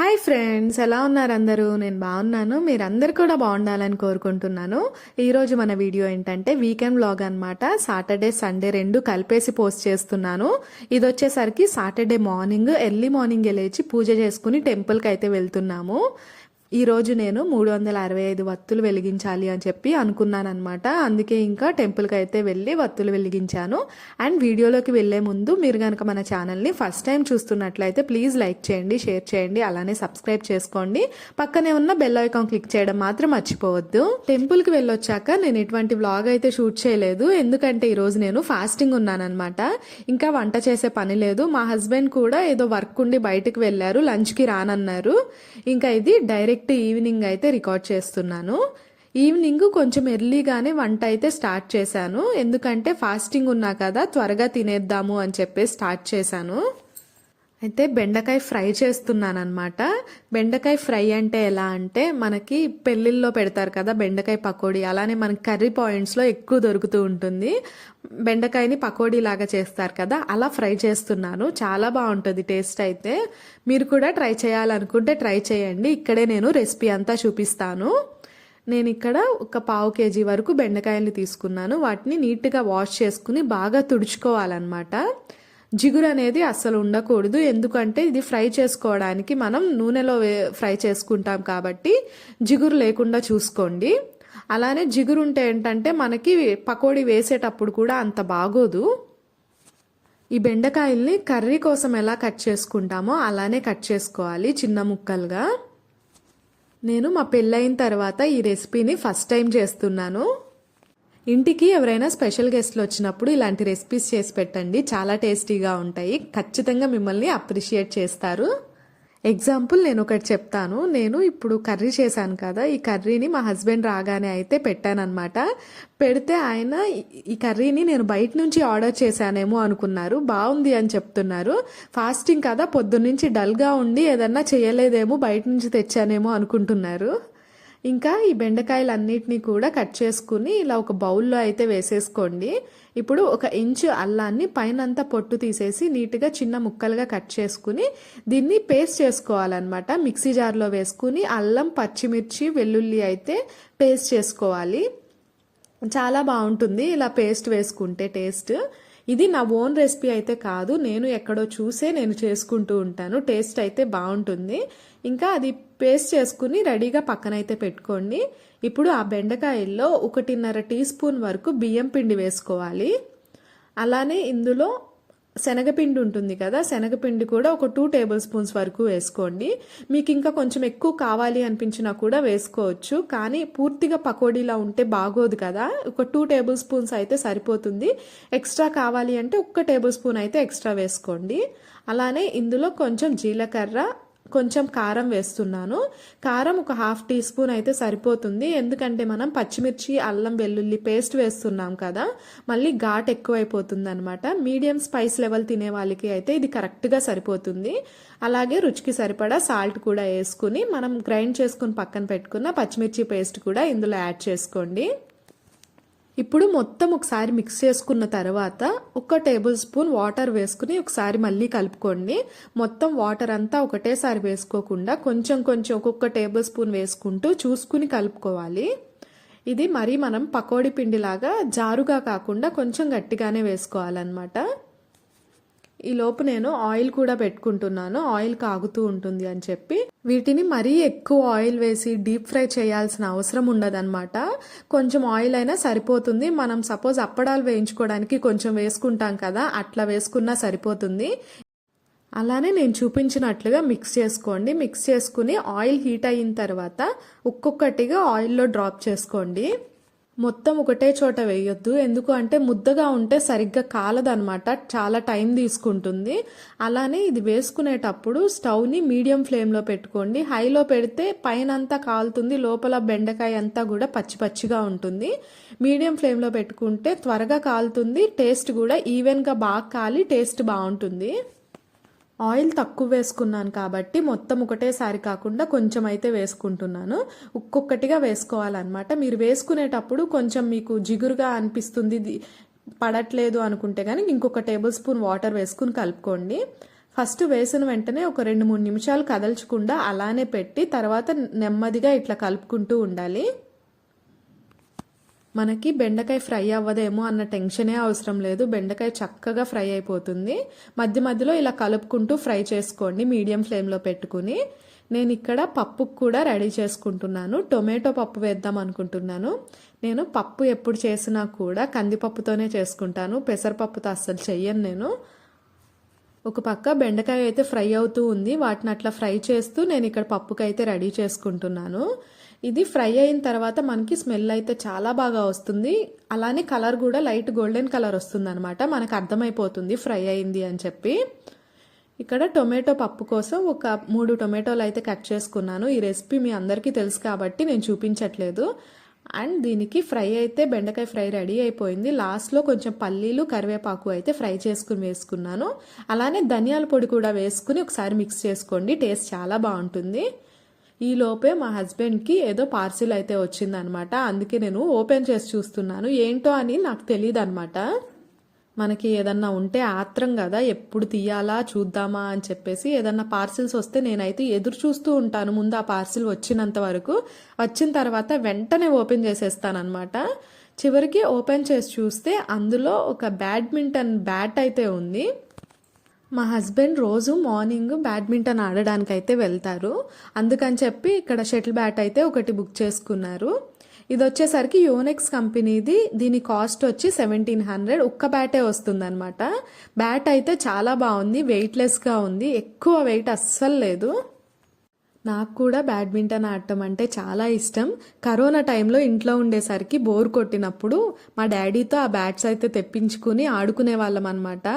Hi friends, ఎలా ఉన్నారు అందరూ? నేను బాగున్నాను. మీరందరు కూడా బాగుండాలని కోరుకుంటున్నాను. ఈరోజు మన వీడియో ఏంటంటే వీకెండ్ వ్లాగ్ అనమాట. సాటర్డే సండే రెండు కలిపేసి పోస్ట్ చేస్తున్నాను. ఇది వచ్చేసరికి సాటర్డే మార్నింగ్ ఎర్లీ మార్నింగ్ లేచి పూజ చేసుకుని టెంపుల్కి అయితే వెళ్తున్నాము. ఈరోజు నేను 365 వత్తులు వెలిగించాలి అని చెప్పి అనుకున్నానమాట. అందుకే ఇంకా టెంపుల్కి అయితే వెళ్ళి వత్తులు వెలిగించాను. అండ్ వీడియోలోకి వెళ్ళే ముందు మీరు కనుక మన ఛానల్ని ఫస్ట్ టైం చూస్తున్నట్లయితే ప్లీజ్ లైక్ చేయండి, షేర్ చేయండి, అలానే సబ్స్క్రైబ్ చేసుకోండి. పక్కనే ఉన్న బెల్ ఐకాన్ క్లిక్ చేయడం మాత్రం మర్చిపోవద్దు. టెంపుల్కి వెళ్ళొచ్చాక నేను ఎటువంటి వ్లాగ్ అయితే షూట్ చేయలేదు, ఎందుకంటే ఈరోజు నేను ఫాస్టింగ్ ఉన్నానమాట. ఇంకా వంట చేసే పని లేదు. మా హస్బెండ్ కూడా ఏదో వర్క్ ఉండి బయటకు వెళ్ళారు, లంచ్కి రానన్నారు. ఇంకా ఇది డైరెక్ట్ ఈవినింగ్ అయితే రికార్డ్ చేస్తున్నాను. ఈవినింగ్ కొంచెం ఎర్లీగానే వంట అయితే స్టార్ట్ చేశాను, ఎందుకంటే ఫాస్టింగ్ ఉన్నా కదా త్వరగా తినేద్దాము అని చెప్పి స్టార్ట్ చేశాను. అయితే బెండకాయ ఫ్రై చేస్తున్నాను అనమాట. బెండకాయ ఫ్రై అంటే ఎలా అంటే మనకి పెళ్ళిళ్ళలో పెడతారు కదా బెండకాయ పకోడీ, అలానే మనకి కర్రీ పాయింట్స్లో ఎక్కువ దొరుకుతూ ఉంటుంది. బెండకాయని పకోడీ లాగా చేస్తారు కదా, అలా ఫ్రై చేస్తున్నాను. చాలా బాగుంటుంది టేస్ట్. అయితే మీరు కూడా ట్రై చేయాలనుకుంటే ట్రై చేయండి. ఇక్కడే నేను రెసిపీ అంతా చూపిస్తాను. నేను ఇక్కడ ఒక 1/2 kg వరకు బెండకాయలు తీసుకున్నాను. వాటిని నీట్గా వాష్ చేసుకుని బాగా తుడుచుకోవాలన్నమాట. జిగురు అనేది అస్సలు ఉండకూడదు, ఎందుకంటే ఇది ఫ్రై చేసుకోవడానికి మనం నూనెలో ఫ్రై చేసుకుంటాం కాబట్టి జిగురు లేకుండా చూసుకోండి. అలానే జిగురు ఉంటే ఏంటంటే మనకి పకోడీ వేసేటప్పుడు కూడా అంత బాగోదు. ఈ బెండకాయల్ని కర్రీ కోసం ఎలా కట్ చేసుకుంటామో అలానే కట్ చేసుకోవాలి, చిన్న ముక్కలుగా. నేను మా పెళ్ళైన తర్వాత ఈ రెసిపీని ఫస్ట్ టైం చేస్తున్నాను. ఇంటికి ఎవరైనా స్పెషల్ గెస్ట్లు వచ్చినప్పుడు ఇలాంటి రెసిపీస్ చేసి పెట్టండి, చాలా టేస్టీగా ఉంటాయి. ఖచ్చితంగా మిమ్మల్ని అప్రిషియేట్ చేస్తారు. ఎగ్జాంపుల్ నేను ఒకటి చెప్తాను. నేను ఇప్పుడు కర్రీ చేశాను కదా, ఈ కర్రీని మా హస్బెండ్ రాగానే అయితే పెట్టానన్నమాట. పెడితే ఆయన ఈ కర్రీని నేను బయట నుంచి ఆర్డర్ చేశానేమో అనుకున్నారు, బాగుంది అని చెప్తున్నారు. ఫాస్టింగ్ కదా, పొద్దున్నుంచి డల్గా ఉండి ఏదన్నా చేయలేదేమో, బయట నుంచి తెచ్చానేమో అనుకుంటున్నారు. ఇంకా ఈ బెండకాయలు అన్నిటినీ కూడా కట్ చేసుకుని ఇలా ఒక బౌల్లో అయితే వేసేసుకోండి. ఇప్పుడు 1 ఇంచు అల్లాన్ని పైనంతా పొట్టు తీసేసి నీట్గా చిన్న ముక్కలుగా కట్ చేసుకుని దీన్ని పేస్ట్ చేసుకోవాలన్నమాట. మిక్సీ జార్లో వేసుకుని అల్లం, పచ్చిమిర్చి, వెల్లుల్లి అయితే పేస్ట్ చేసుకోవాలి. చాలా బాగుంటుంది ఇలా పేస్ట్ వేసుకుంటే టేస్ట్. ఇది నా ఓన్ రెసిపీ అయితే కాదు, నేను ఎక్కడో చూసే నేను చేసుకుంటూ ఉంటాను. టేస్ట్ అయితే బాగుంటుంది. ఇంకా అది పేస్ట్ చేసుకుని రెడీగా పక్కనైతే పెట్టుకోండి. ఇప్పుడు ఆ బెండకాయల్లో 1.5 టీ స్పూన్ వరకు బియ్యం పిండి వేసుకోవాలి. అలానే ఇందులో శనగపిండి ఉంటుంది కదా, శనగపిండి కూడా ఒక 2 టేబుల్ స్పూన్స్ వరకు వేసుకోండి. మీకు ఇంకా కొంచెం ఎక్కువ కావాలి అనిపించినా కూడా వేసుకోవచ్చు, కానీ పూర్తిగా పకోడీలా ఉంటే బాగోదు కదా. ఒక 2 టేబుల్ స్పూన్స్ అయితే సరిపోతుంది. ఎక్స్ట్రా కావాలి అంటే 1 టేబుల్ స్పూన్ అయితే ఎక్స్ట్రా వేసుకోండి. అలానే ఇందులో కొంచెం జీలకర్ర, కొంచెం కారం వేస్తున్నాను. కారం ఒక 1/2 టీ స్పూన్ అయితే సరిపోతుంది, ఎందుకంటే మనం పచ్చిమిర్చి, అల్లం, వెల్లుల్లి పేస్ట్ వేస్తున్నాం కదా, మళ్ళీ ఘాట్ ఎక్కువైపోతుంది అనమాట. మీడియం స్పైస్ లెవెల్ తినే వాళ్ళకి అయితే ఇది కరెక్ట్గా సరిపోతుంది. అలాగే రుచికి సరిపడా సాల్ట్ కూడా వేసుకుని మనం గ్రైండ్ చేసుకుని పక్కన పెట్టుకున్న పచ్చిమిర్చి పేస్ట్ కూడా ఇందులో యాడ్ చేసుకోండి. ఇప్పుడు మొత్తం ఒకసారి మిక్స్ చేసుకున్న తర్వాత 1 టేబుల్ స్పూన్ వాటర్ వేసుకుని ఒకసారి మళ్ళీ కలుపుకోండి. మొత్తం వాటర్ అంతా ఒకటేసారి వేసుకోకుండా కొంచెం కొంచెం ఒక్కొక్క టేబుల్ స్పూన్ వేసుకుంటూ చూసుకుని కలుపుకోవాలి. ఇది మరి మనం పకోడీ పిండిలాగా జారుగా కాకుండా కొంచెం గట్టిగానే వేసుకోవాలన్నమాట. ఈ లోపు నేను ఆయిల్ కూడా పెట్టుకుంటున్నాను, ఆయిల్ కాగుతూ ఉంటుంది అని చెప్పి. వీటిని మరీ ఎక్కువ ఆయిల్ వేసి డీప్ ఫ్రై చేయాల్సిన అవసరం ఉండదన్నమాట. కొంచెం ఆయిల్ అయినా సరిపోతుంది. మనం సపోజ్ అప్పడాలు వేయించుకోవడానికి కొంచెం వేసుకుంటాం కదా, అట్లా వేసుకున్నా సరిపోతుంది. అలానే నేను చూపించినట్లుగా మిక్స్ చేసుకోండి. మిక్స్ చేసుకుని ఆయిల్ హీట్ అయిన తర్వాత ఒక్కొక్కటిగా ఆయిల్లో డ్రాప్ చేసుకోండి. మొత్తం ఒకటే చోట వేయొద్దు, ఎందుకు అంటే ముద్దగా ఉంటే సరిగ్గా కాలదనమాట, చాలా టైం తీసుకుంటుంది. అలానే ఇది వేసుకునేటప్పుడు స్టవ్ని మీడియం ఫ్లేమ్లో పెట్టుకోండి. హైలో పెడితే పైన అంతా కాలుతుంది, లోపల బెండకాయ అంతా కూడా పచ్చి పచ్చిగా ఉంటుంది. మీడియం ఫ్లేమ్లో పెట్టుకుంటే త్వరగా కాలుతుంది, టేస్ట్ కూడా ఈవెన్గా బాగా కాలి టేస్ట్ బాగుంటుంది. ఆయిల్ తక్కువ వేసుకున్నాను కాబట్టి మొత్తం ఒకటేసారి కాకుండా కొంచెం అయితే వేసుకుంటున్నాను. ఒక్కొక్కటిగా వేసుకోవాలన్నమాట. మీరు వేసుకునేటప్పుడు కొంచెం మీకు జిగురుగా అనిపిస్తుంది, పడట్లేదు అనుకుంటే కానీ ఇంకొక టేబుల్ స్పూన్ వాటర్ వేసుకుని కలుపుకోండి. ఫస్ట్ వేసిన వెంటనే ఒక 2-3 నిమిషాలు కదల్చకుండా అలానే పెట్టి తర్వాత నెమ్మదిగా ఇట్లా కలుపుకుంటూ ఉండాలి. మనకి బెండకాయ ఫ్రై అవ్వదేమో అన్న టెన్షనే అవసరం లేదు. బెండకాయ చక్కగా ఫ్రై అయిపోతుంది. మధ్య మధ్యలో ఇలా కలుపుకుంటూ ఫ్రై చేసుకోండి మీడియం ఫ్లేమ్లో పెట్టుకుని. నేను ఇక్కడ పప్పుకు కూడా రెడీ చేసుకుంటున్నాను. టొమాటో పప్పు వేద్దాం అనుకుంటున్నాను. నేను పప్పు ఎప్పుడు చేసినా కూడా కందిపప్పుతోనే చేసుకుంటాను. పెసరపప్పుతో అస్సలు చెయ్యను నేను. ఒక పక్క బెండకాయ అయితే ఫ్రై అవుతూ ఉంది. వాటిని అట్లా ఫ్రై చేస్తూ నేను ఇక్కడ పప్పుకైతే రెడీ చేసుకుంటున్నాను. ఇది ఫ్రై అయిన తర్వాత మనకి స్మెల్ అయితే చాలా బాగా వస్తుంది. అలానే కలర్ కూడా లైట్ గోల్డెన్ కలర్ వస్తుంది అనమాట. మనకు అర్థమైపోతుంది ఫ్రై అయింది అని చెప్పి. ఇక్కడ టొమాటో పప్పు కోసం ఒక 3 టొమాటోలు అయితే కట్ చేసుకున్నాను. ఈ రెసిపీ మీ అందరికీ తెలుసు కాబట్టి నేను చూపించట్లేదు. అండ్ దీనికి ఫ్రై అయితే బెండకాయ ఫ్రై రెడీ అయిపోయింది. లాస్ట్లో కొంచెం పల్లీలు కరివేపాకు అయితే ఫ్రై చేసుకుని వేసుకున్నాను. అలానే ధనియాల పొడి కూడా వేసుకుని ఒకసారి మిక్స్ చేసుకోండి. టేస్ట్ చాలా బాగుంటుంది. ఈ లోపే మా హస్బెండ్కి ఏదో పార్సిల్ అయితే వచ్చిందనమాట. అందుకే నేను ఓపెన్ చేసి చూస్తున్నాను. ఏంటో అని నాకు తెలియదు అనమాట. మనకి ఏదన్నా ఉంటే ఆత్రం కదా, ఎప్పుడు తీయాలా చూద్దామా అని చెప్పేసి. ఏదన్నా పార్సిల్స్ వస్తే నేనైతే ఎదురు చూస్తూ ఉంటాను ముందు ఆ పార్సిల్ వచ్చినంత వరకు. వచ్చిన తర్వాత వెంటనే ఓపెన్ చేసేస్తానమాట. చివరికి ఓపెన్ చేసి చూస్తే అందులో ఒక బ్యాడ్మింటన్ బ్యాట్ అయితే ఉంది. మా హస్బెండ్ రోజు మార్నింగ్ బ్యాడ్మింటన్ ఆడడానికి అయితే వెళ్తారు. అందుకని చెప్పి ఇక్కడ షటిల్ బ్యాట్ అయితే ఒకటి బుక్ చేసుకున్నారు. ఇది వచ్చేసరికి యోనెక్స్ కంపెనీది. దీని కాస్ట్ వచ్చి 1700. ఒక్క బ్యాటే వస్తుంది అనమాట. బ్యాట్ అయితే చాలా బాగుంది, వెయిట్లెస్గా ఉంది, ఎక్కువ వెయిట్ అస్సలు లేదు. నాకు కూడా బ్యాడ్మింటన్ ఆడటం అంటే చాలా ఇష్టం. కరోనా టైంలో ఇంట్లో ఉండేసరికి బోర్ కొట్టినప్పుడు మా డాడీతో ఆ బ్యాట్స్ అయితే తెప్పించుకుని ఆడుకునే వాళ్ళం అనమాట.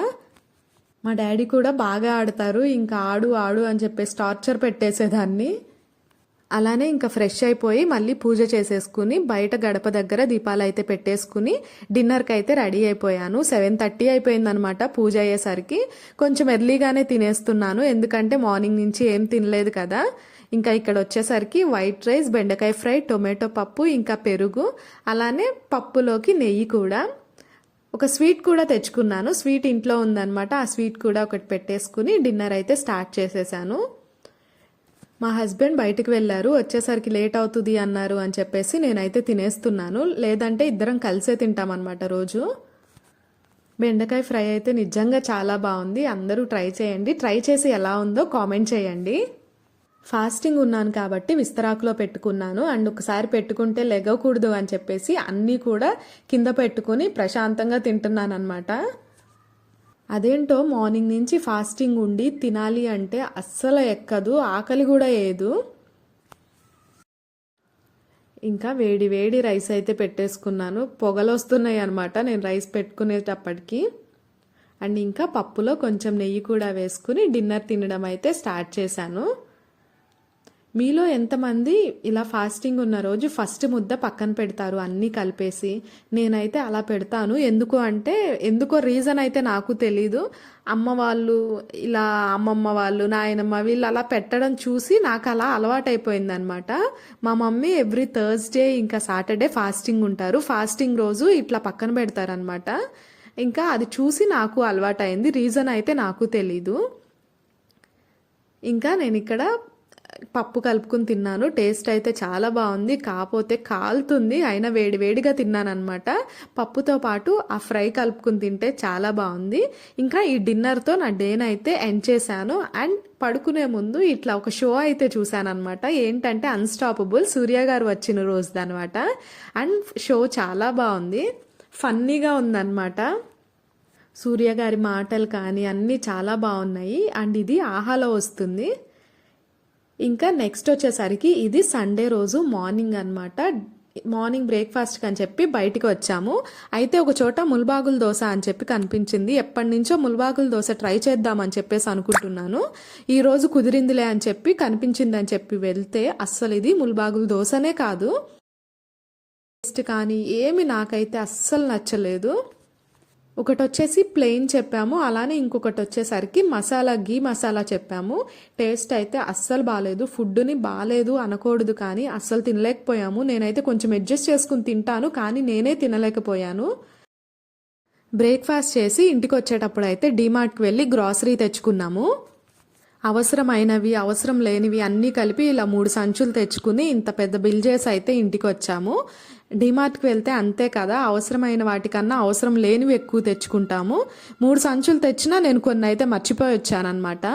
మా డాడీ కూడా బాగా ఆడతారు. ఇంకా ఆడు ఆడు అని చెప్పేసి టార్చర్ పెట్టేసేదాన్ని. అలానే ఇంకా ఫ్రెష్ అయిపోయి మళ్ళీ పూజ చేసేసుకుని బయట గడప దగ్గర దీపాలు అయితే పెట్టేసుకుని డిన్నర్కి అయితే రెడీ అయిపోయాను. 7:30 అయిపోయిందనమాట పూజ అయ్యేసరికి. కొంచెం ఎర్లీగానే తినేస్తున్నాను, ఎందుకంటే మార్నింగ్ నుంచి ఏం తినలేదు కదా. ఇంకా ఇక్కడ వచ్చేసరికి వైట్ రైస్, బెండకాయ ఫ్రై, టొమాటో పప్పు, ఇంకా పెరుగు, అలానే పప్పులోకి నెయ్యి కూడా. ఒక స్వీట్ కూడా తెచ్చుకున్నాను. స్వీట్ ఇంట్లో ఉందన్నమాట. ఆ స్వీట్ కూడా ఒకటి పెట్టేసుకుని డిన్నర్ అయితే స్టార్ట్ చేసేసాను. మా హస్బెండ్ బయటకు వెళ్ళారు. వచ్చేసరికి లేట్ అవుతుంది అన్నారు అని చెప్పేసి నేనైతే తినేస్తున్నాను. లేదంటే ఇద్దరం కలిసే తింటామన్నమాట రోజు. బెండకాయ ఫ్రై అయితే నిజంగా చాలా బాగుంది. అందరూ ట్రై చేయండి. ట్రై చేసి ఎలా ఉందో కామెంట్ చేయండి. ఫాస్టింగ్ ఉన్నాను కాబట్టి విస్తరాకులో పెట్టుకున్నాను. అండ్ ఒకసారి పెట్టుకుంటే లెగకూడదు అని చెప్పేసి అన్నీ కూడా కింద పెట్టుకుని ప్రశాంతంగా తింటున్నాను అనమాట. అదేంటో మార్నింగ్ నుంచి ఫాస్టింగ్ ఉండి తినాలి అంటే అస్సలు ఎక్కదు, ఆకలి కూడా వేయదు. ఇంకా వేడి వేడి రైస్ అయితే పెట్టేసుకున్నాను. పొగలు వస్తున్నాయి అనమాట నేను రైస్ పెట్టుకునేటప్పటికి. అండ్ ఇంకా పప్పులో కొంచెం నెయ్యి కూడా వేసుకుని డిన్నర్ తినడం అయితే స్టార్ట్ చేశాను. మీలో ఎంతమంది ఇలా ఫాస్టింగ్ ఉన్న రోజు ఫస్ట్ ముద్ద పక్కన పెడతారు అన్నీ కలిపేసి? నేనైతే అలా పెడతాను. ఎందుకో రీజన్ అయితే నాకు తెలీదు. అమ్మ వాళ్ళు ఇలా, అమ్మమ్మ వాళ్ళు, నాయనమ్మ వీళ్ళు అలా పెట్టడం చూసి నాకు అలా అలవాటైపోయింది అనమాట. మా మమ్మీ ఎవ్రీ థర్స్డే ఇంకా సాటర్డే ఫాస్టింగ్ ఉంటారు. ఫాస్టింగ్ రోజు ఇట్లా పక్కన పెడతారనమాట. ఇంకా అది చూసి నాకు అలవాటైంది. రీజన్ అయితే నాకు తెలీదు. ఇంకా నేను ఇక్కడ పప్పు కలుపుకుని తిన్నాను. టేస్ట్ అయితే చాలా బాగుంది. కాకపోతే కాలుతుంది, అయినా వేడి వేడిగా తిన్నాను అనమాట. పప్పుతో పాటు ఆ ఫ్రై కలుపుకుని తింటే చాలా బాగుంది. ఇంకా ఈ డిన్నర్తో నా డేని అయితే ఎండ్ చేశాను. అండ్ పడుకునే ముందు ఇట్లా ఒక షో అయితే చూశాను అనమాట. ఏంటంటే అన్స్టాపబుల్, సూర్య గారు వచ్చిన రోజుది అనమాట. అండ్ షో చాలా బాగుంది, ఫన్నీగా ఉందన్నమాట. సూర్య గారి మాటలు కానీ అన్నీ చాలా బాగున్నాయి. అండ్ ఇది ఆహాలో వస్తుంది. ఇంకా నెక్స్ట్ వచ్చేసరికి ఇది సండే రోజు మార్నింగ్ అనమాట. మార్నింగ్ బ్రేక్ఫాస్ట్ అని చెప్పి బయటికి వచ్చాము. అయితే ఒక చోట ముల్బాగుల దోశ అని చెప్పి కనిపించింది. ఎప్పటి నుంచో ముల్బాగుల దోశ ట్రై చేద్దామని చెప్పేసి అనుకుంటున్నాను. ఈ రోజు కుదిరిందిలే అని చెప్పి కనిపించింది అని చెప్పి వెళ్తే అస్సలు ఇది ముల్బాగుల దోశనే కాదు. టేస్ట్ కానీ ఏమి నాకైతే అస్సలు నచ్చలేదు. ఒకటి వచ్చేసి ప్లెయిన్ చెప్పాము, అలానే ఇంకొకటి వచ్చేసరికి గీ మసాలా చెప్పాము. టేస్ట్ అయితే అస్సలు బాగాలేదు. ఫుడ్ని బాగాలేదు అనకూడదు కానీ అస్సలు తినలేకపోయాము. నేనైతే కొంచెం అడ్జస్ట్ చేసుకుని తింటాను కానీ నేనే తినలేకపోయాను. బ్రేక్ఫాస్ట్ చేసి ఇంటికి వచ్చేటప్పుడు అయితే డీమార్ట్కి వెళ్ళి గ్రాసరీ తెచ్చుకున్నాము. అవసరమైనవి అవసరం లేనివి అన్నీ కలిపి ఇలా 3 సంచులు తెచ్చుకుని ఇంత పెద్ద బిల్ చేసి అయితే ఇంటికి వచ్చాము. డిమార్ట్కి వెళ్తే అంతే కదా, అవసరమైన వాటికన్నా అవసరం లేనివి ఎక్కువ తెచ్చుకుంటాము. 3 సంచులు తెచ్చినా నేను కొన్ని అయితే మర్చిపోయి వచ్చానమాట.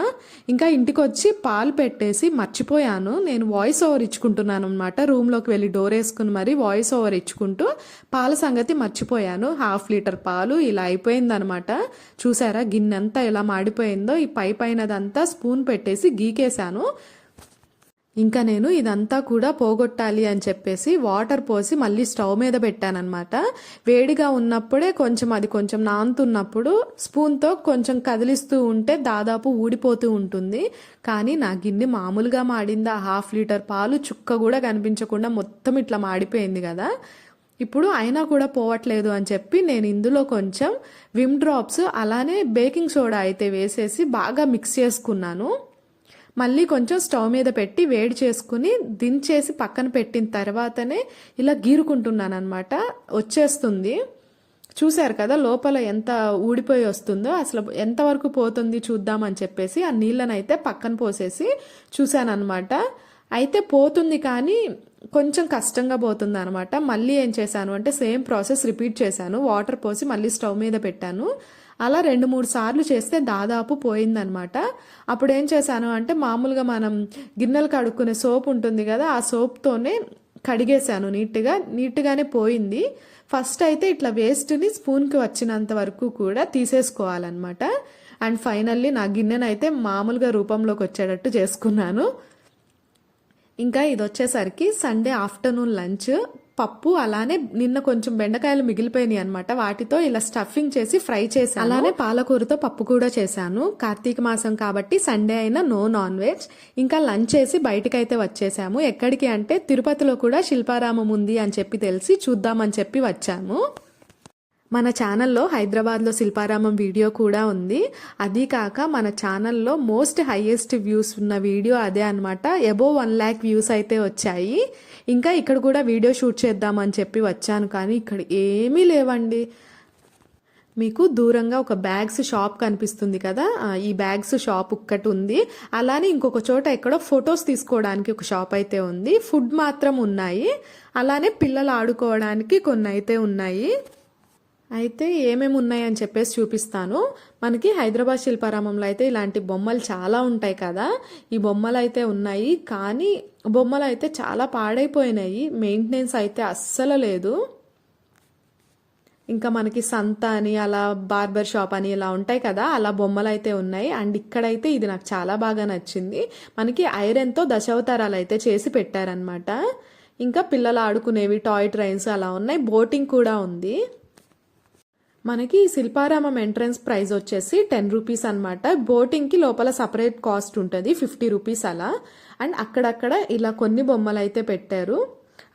ఇంకా ఇంటికి వచ్చి పాలు పెట్టేసి మర్చిపోయాను. నేను వాయిస్ ఓవర్ ఇచ్చుకుంటున్నాను అనమాట. రూమ్లోకి వెళ్ళి డోర్ వేసుకుని మరి వాయిస్ ఓవర్ ఇచ్చుకుంటూ పాల సంగతి మర్చిపోయాను. 1/2 లీటర్ పాలు ఇలా అయిపోయిందనమాట. చూసారా గిన్నెంతా ఎలా మాడిపోయిందో. ఈ పైనదంతా స్పూన్ పెట్టేసి గీకేశాను. ఇంకా నేను ఇదంతా కూడా పోగొట్టాలి అని చెప్పేసి వాటర్ పోసి మళ్ళీ స్టవ్ మీద పెట్టానన్నమాట. వేడిగా ఉన్నప్పుడే కొంచెం నానుతున్నప్పుడు స్పూన్తో కొంచెం కదిలిస్తూ ఉంటే దాదాపు ఊడిపోతూ ఉంటుంది. కానీ నా గిన్నె మామూలుగా మాడిందా, 1/2 లీటర్ పాలు చుక్క కూడా కనిపించకుండా మొత్తం ఇట్లా మాడిపోయింది కదా. ఇప్పుడు అయినా కూడా పోవట్లేదు అని చెప్పి నేను ఇందులో కొంచెం విమ్ డ్రాప్స్ అలానే బేకింగ్ సోడా అయితే వేసేసి బాగా మిక్స్ చేసుకున్నాను. మళ్ళీ కొంచెం స్టవ్ మీద పెట్టి వేడి చేసుకుని దించేసి పక్కన పెట్టిన తర్వాతనే ఇలా గీరుకుంటున్నాను అనమాట. వచ్చేస్తుంది. చూశారు కదా లోపల ఎంత ఊడిపోయి వస్తుందో. అసలు ఎంతవరకు పోతుంది చూద్దామని చెప్పేసి ఆ నీళ్ళని అయితే పక్కన పోసేసి చూశాను అనమాట. అయితే పోతుంది కానీ కొంచెం కష్టంగా పోతుంది అనమాట. మళ్ళీ ఏం చేశాను అంటే సేమ్ ప్రాసెస్ రిపీట్ చేశాను. వాటర్ పోసి మళ్ళీ స్టవ్ మీద పెట్టాను. అలా 2-3 సార్లు చేస్తే దాదాపు పోయిందనమాట. అప్పుడు ఏం చేశాను అంటే మామూలుగా మనం గిన్నెలు కడుక్కునే సోప్ ఉంటుంది కదా, ఆ సోప్తోనే కడిగేశాను నీట్గానే పోయింది. ఫస్ట్ అయితే ఇట్లా వేస్ట్ని స్పూన్కి వచ్చినంత వరకు కూడా తీసేసుకోవాలన్నమాట. అండ్ ఫైనల్లీ నా గిన్నెనైతే మామూలుగా రూపంలోకి వచ్చేటట్టు చేసుకున్నాను. ఇంకా ఇది వచ్చేసరికి సండే ఆఫ్టర్నూన్ లంచ్. పప్పు అలానే నిన్న కొంచెం బెండకాయలు మిగిలిపోయినాయి అనమాట. వాటితో ఇలా స్టఫింగ్ చేసి ఫ్రై చేశాను. అలానే పాలకూరతో పప్పు కూడా చేశాను. కార్తీక మాసం కాబట్టి సండే అయినా నో నాన్ వెజ్. ఇంకా లంచ్ చేసి బయటకైతే వచ్చేసాము. ఎక్కడికి అంటే తిరుపతిలో కూడా శిల్పారామం ఉంది అని చెప్పి తెలిసి చూద్దామని చెప్పి వచ్చాము. మన ఛానల్లో హైదరాబాద్లో శిల్పారామం వీడియో కూడా ఉంది. అది కాక మన ఛానల్లో మోస్ట్ హైయెస్ట్ వ్యూస్ ఉన్న వీడియో అదే అనమాట. అబోవ్ 1 lakh వ్యూస్ అయితే వచ్చాయి. ఇంకా ఇక్కడ కూడా వీడియో షూట్ చేద్దామని చెప్పి వచ్చాను కానీ ఇక్కడ ఏమీ లేవండి. మీకు దూరంగా ఒక బ్యాగ్స్ షాప్ కనిపిస్తుంది కదా, ఈ బ్యాగ్స్ షాప్ ఒక్కటి ఉంది. అలానే ఇంకొక చోట ఎక్కడో ఫొటోస్ తీసుకోవడానికి ఒక షాప్ అయితే ఉంది. ఫుడ్ మాత్రం ఉన్నాయి. అలానే పిల్లలు ఆడుకోవడానికి కొన్ని అయితే ఉన్నాయి. అయితే ఏమేమి ఉన్నాయని చెప్పేసి చూపిస్తాను. మనకి హైదరాబాద్ శిల్పారామంలో అయితే ఇలాంటి బొమ్మలు చాలా ఉంటాయి కదా. ఈ బొమ్మలు అయితే ఉన్నాయి కానీ బొమ్మలు అయితే చాలా పాడైపోయినాయి. మెయింటెనెన్స్ అయితే అస్సలు లేదు. ఇంకా మనకి సంత అని అలా బార్బర్ షాప్ అని ఇలా ఉంటాయి కదా, అలా బొమ్మలు అయితే ఉన్నాయి. అండ్ ఇక్కడైతే ఇది నాకు చాలా బాగా నచ్చింది. మనకి ఐరన్తో దశావతారాలు అయితే చేసి పెట్టారనమాట. ఇంకా పిల్లలు ఆడుకునేవి టాయ్ ట్రైన్స్ అలా ఉన్నాయి. బోటింగ్ కూడా ఉంది. మనకి శిల్పారామం ఎంట్రన్స్ ప్రైస్ వచ్చేసి 10 రూపీస్ అనమాట. బోటింగ్కి లోపల సపరేట్ కాస్ట్ ఉంటుంది 50 రూపీస్ అలా. అండ్ అక్కడక్కడ ఇలా కొన్ని బొమ్మలు అయితే పెట్టారు.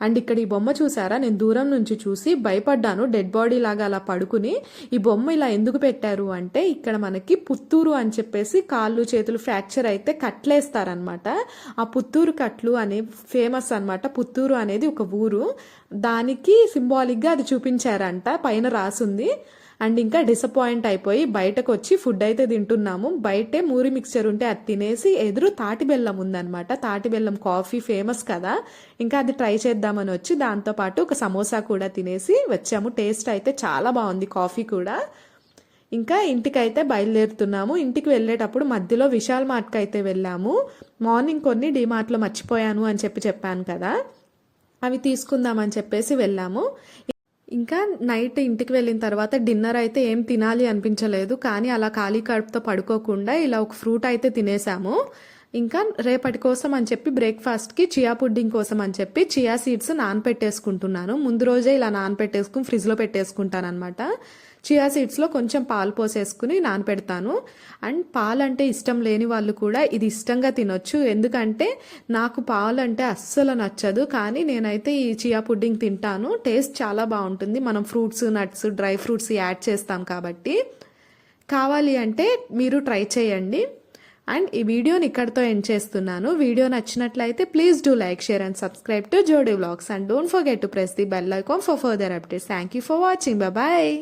అండ్ ఇక్కడ ఈ బొమ్మ చూసారా, నేను దూరం నుంచి చూసి భయపడ్డాను. డెడ్ బాడీ లాగా అలా పడుకుని. ఈ బొమ్మ ఇలా ఎందుకు పెట్టారు అంటే ఇక్కడ మనకి పుత్తూరు అని చెప్పేసి కాళ్ళు చేతులు ఫ్రాక్చర్ అయితే కట్లేస్తారనమాట. ఆ పుత్తూరు కట్లు అనే ఫేమస్ అనమాట. పుత్తూరు అనేది ఒక ఊరు, దానికి సింబాలిక్గా అది చూపించారంట, పైన రాసుంది. అండ్ ఇంకా డిసప్పాయింట్ అయిపోయి బయటకు వచ్చి ఫుడ్ అయితే తింటున్నాము. బయటే మూరి మిక్చర్ ఉంటే అది తినేసి ఎదురు తాటి బెల్లం ఉందన్నమాట. తాటి బెల్లం కాఫీ ఫేమస్ కదా, ఇంకా అది ట్రై చేద్దామని వచ్చి దాంతోపాటు ఒక సమోసా కూడా తినేసి వచ్చాము. టేస్ట్ అయితే చాలా బాగుంది, కాఫీ కూడా. ఇంకా ఇంటికైతే బయలుదేరుతున్నాము. ఇంటికి వెళ్ళేటప్పుడు మధ్యలో విశాల్ మార్ట్కి అయితే వెళ్ళాము. మార్నింగ్ కొన్ని డిమార్ట్లో మర్చిపోయాను అని చెప్పాను కదా, అవి తీసుకుందామని చెప్పేసి వెళ్ళాము. ఇంకా నైట్ ఇంటికి వెళ్ళిన తర్వాత డిన్నర్ అయితే ఏం తినాలి అనిపించలేదు. కానీ అలా ఖాళీ కడుపుతో పడుకోకుండా ఇలా ఒక ఫ్రూట్ అయితే తినేసాము. ఇంకా రేపటి కోసం అని చెప్పి బ్రేక్ఫాస్ట్కి చియా పుడ్డింగ్ కోసం అని చెప్పి చియా సీడ్స్ నానపెట్టేసుకుంటున్నాను. ముందు రోజే ఇలా నానపెట్టేసుకుని ఫ్రిడ్జ్లో పెట్టేసుకుంటాను అనమాట. చియా సీడ్స్లో కొంచెం పాలు పోసేసుకుని నానపెడతాను. అండ్ పాలు అంటే ఇష్టం లేని వాళ్ళు కూడా ఇది ఇష్టంగా తినొచ్చు. ఎందుకంటే నాకు పాలు అంటే అస్సలు నచ్చదు, కానీ నేనైతే ఈ చియా పుడ్డింగ్ తింటాను. టేస్ట్ చాలా బాగుంటుంది. మనం fruits, nuts, dry fruits add చేస్తాం కాబట్టి. కావాలి అంటే మీరు ట్రై చేయండి. అండ్ ఈ వీడియోని ఇక్కడితో ఎండ్ చేస్తున్నాను. వీడియో నచ్చినట్లయితే please do like, share and subscribe to Jodi vlogs. And don't forget to press the bell icon for further updates. Thank you for watching. Bye.